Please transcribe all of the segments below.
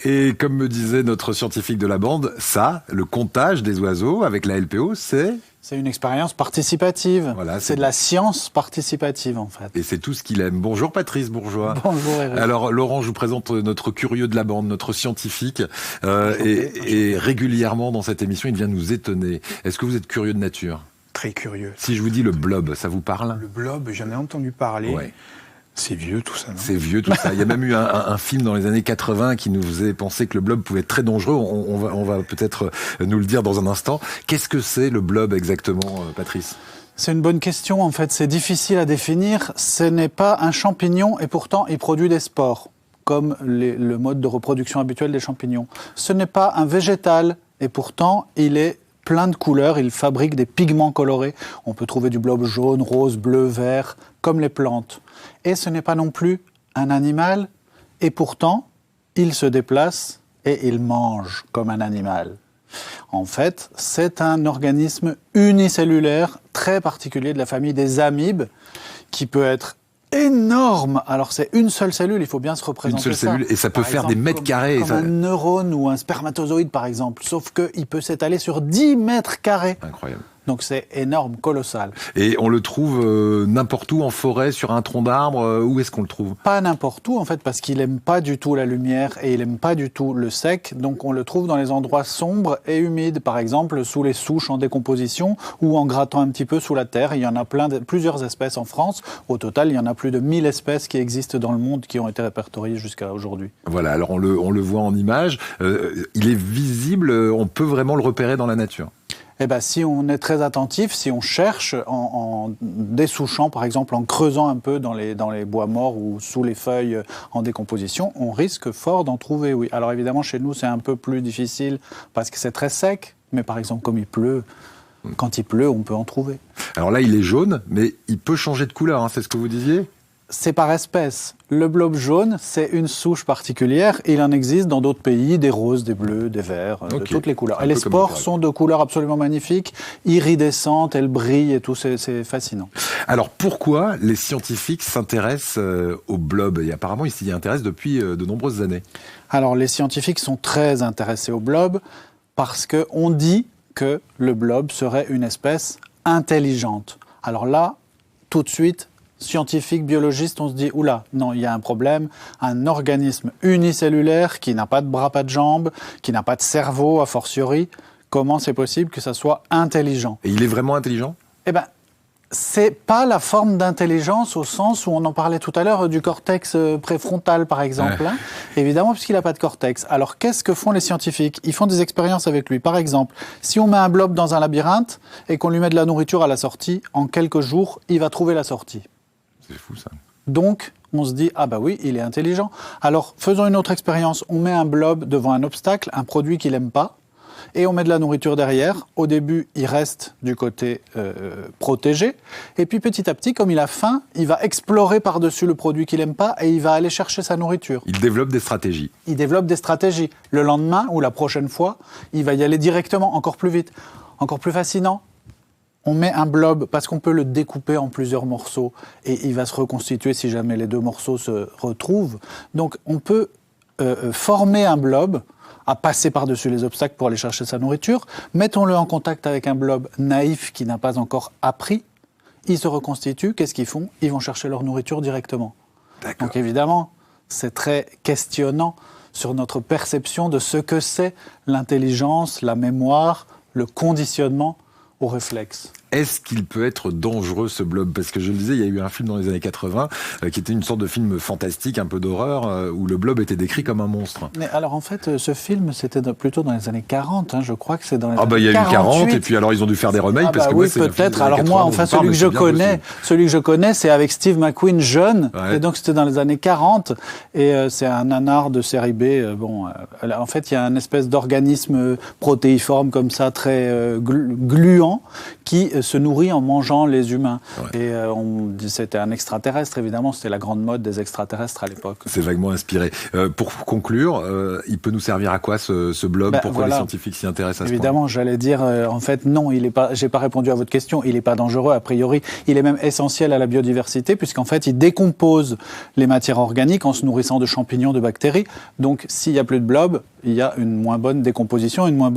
Et comme me disait notre scientifique de la bande, ça, le comptage des oiseaux avec la LPO, c'est une expérience participative. Voilà, c'est de la science participative, en fait. Et c'est tout ce qu'il aime. Bonjour Patrice Bourgeois. Bonjour Eric. Alors Laurent, je vous présente notre curieux de la bande, notre scientifique. Et régulièrement dans cette émission, il vient nous étonner. Est-ce que vous êtes curieux de nature ? Très curieux. Si je vous dis le blob, ça vous parle ? Le blob, j'en ai entendu parler. Ouais. C'est vieux tout ça, non ? C'est vieux tout ça. Il y a même eu un film dans les années 80 qui nous faisait penser que le blob pouvait être très dangereux. On va peut-être nous le dire dans un instant. Qu'est-ce que c'est le blob exactement, Patrice ? C'est une bonne question, en fait. C'est difficile à définir. Ce n'est pas un champignon et pourtant il produit des spores, comme le mode de reproduction habituel des champignons. Ce n'est pas un végétal et pourtant il est plein de couleurs, il fabrique des pigments colorés. On peut trouver du blob jaune, rose, bleu, vert, comme les plantes. Et ce n'est pas non plus un animal, et pourtant, il se déplace et il mange comme un animal. En fait, c'est un organisme unicellulaire très particulier de la famille des amibes, qui peut être énorme. Alors c'est une seule cellule, il faut bien se représenter ça. Une seule cellule, et ça peut faire des mètres carrés. Comme un neurone ou un spermatozoïde par exemple, sauf qu'il peut s'étaler sur 10 mètres carrés. Incroyable. Donc c'est énorme, colossal. Et on le trouve n'importe où, en forêt, sur un tronc d'arbre, où est-ce qu'on le trouve ? Pas n'importe où en fait, parce qu'il n'aime pas du tout la lumière et il n'aime pas du tout le sec. Donc on le trouve dans les endroits sombres et humides, par exemple sous les souches en décomposition ou en grattant un petit peu sous la terre. Il y en a plusieurs espèces en France. Au total, il y en a plus de 1000 espèces qui existent dans le monde qui ont été répertoriées jusqu'à aujourd'hui. Voilà, alors on le voit en image. Il est visible, on peut vraiment le repérer dans la nature. Eh ben, si on est très attentif, si on cherche en dessouchant, par exemple, en creusant un peu dans les bois morts ou sous les feuilles en décomposition, on risque fort d'en trouver, oui. Alors évidemment, chez nous, c'est un peu plus difficile parce que c'est très sec, mais par exemple, comme il pleut, quand il pleut, on peut en trouver. Alors là, il est jaune, mais il peut changer de couleur, hein, c'est ce que vous disiez ? C'est par espèce. Le blob jaune, c'est une souche particulière. Il en existe dans d'autres pays, des roses, des bleus, des verts, de toutes les couleurs. Et les spores sont de couleurs absolument magnifiques, iridescentes, elles brillent et tout, c'est fascinant. Alors pourquoi les scientifiques s'intéressent au blob ? Et apparemment, ils s'y intéressent depuis de nombreuses années. Alors les scientifiques sont très intéressés au blob parce qu'on dit que le blob serait une espèce intelligente. Alors là, tout de suite, scientifiques, biologistes, on se dit, oula, non, il y a un problème, un organisme unicellulaire qui n'a pas de bras, pas de jambes, qui n'a pas de cerveau, a fortiori, comment c'est possible que ça soit intelligent ? Et il est vraiment intelligent ? Eh bien, c'est pas la forme d'intelligence au sens où on en parlait tout à l'heure du cortex préfrontal, par exemple, hein, évidemment, puisqu'il n'a pas de cortex. Alors, qu'est-ce que font les scientifiques ? Ils font des expériences avec lui. Par exemple, si on met un blob dans un labyrinthe et qu'on lui met de la nourriture à la sortie, en quelques jours, il va trouver la sortie. C'est fou ça. Donc, on se dit, ah bah oui, il est intelligent. Alors, faisons une autre expérience. On met un blob devant un obstacle, un produit qu'il n'aime pas, et on met de la nourriture derrière. Au début, il reste du côté protégé. Et puis, petit à petit, comme il a faim, il va explorer par-dessus le produit qu'il n'aime pas et il va aller chercher sa nourriture. Il développe des stratégies. Il développe des stratégies. Le lendemain ou la prochaine fois, il va y aller directement, encore plus vite, encore plus fascinant. On met un blob, parce qu'on peut le découper en plusieurs morceaux, et il va se reconstituer si jamais les deux morceaux se retrouvent. Donc on peut former un blob, à passer par-dessus les obstacles pour aller chercher sa nourriture. Mettons-le en contact avec un blob naïf qui n'a pas encore appris. Ils se reconstituent, qu'est-ce qu'ils font ? Ils vont chercher leur nourriture directement. D'accord. Donc évidemment, c'est très questionnant sur notre perception de ce que c'est l'intelligence, la mémoire, le conditionnement au réflexe. Est-ce qu'il peut être dangereux, ce blob ? Parce que je le disais, il y a eu un film dans les années 80 qui était une sorte de film fantastique, un peu d'horreur, où le blob était décrit comme un monstre. Mais alors en fait, ce film, c'était plutôt dans les années 40. Je crois que c'est dans les années 40. Ah bah il y a eu 40, et puis alors ils ont dû faire des remakes. Parce que oui, peut-être. Alors moi, enfin, celui que je connais, c'est avec Steve McQueen jeune. Ouais. Et donc c'était dans les années 40. Et c'est un nanar de série B. En fait, il y a une espèce d'organisme protéiforme comme ça, très gluant, qui se nourrit en mangeant les humains. Ouais. Et c'était un extraterrestre, évidemment, c'était la grande mode des extraterrestres à l'époque. C'est vaguement inspiré. Pour conclure, il peut nous servir à quoi ce blob? Pourquoi les scientifiques s'y intéressent à ce point? Évidemment, j'allais dire, en fait, non, j'ai pas répondu à votre question, il n'est pas dangereux, a priori, il est même essentiel à la biodiversité, puisqu'en fait, il décompose les matières organiques en se nourrissant de champignons, de bactéries. Donc, s'il n'y a plus de blob, il y a une moins bonne décomposition, un moins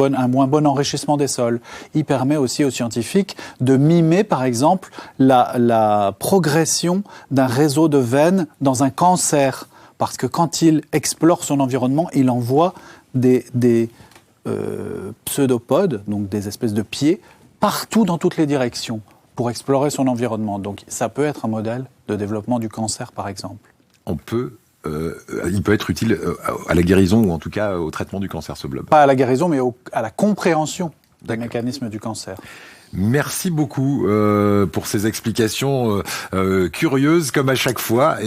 bon enrichissement des sols. Il permet aussi aux scientifiques de mimer, par exemple, la progression d'un réseau de veines dans un cancer. Parce que quand il explore son environnement, il envoie des pseudopodes, donc des espèces de pieds, partout dans toutes les directions pour explorer son environnement. Donc ça peut être un modèle de développement du cancer, par exemple. Il peut être utile à la guérison ou en tout cas au traitement du cancer, ce blob. Pas à la guérison, mais à la compréhension des mécanismes du cancer. Merci beaucoup pour ces explications curieuses comme à chaque fois.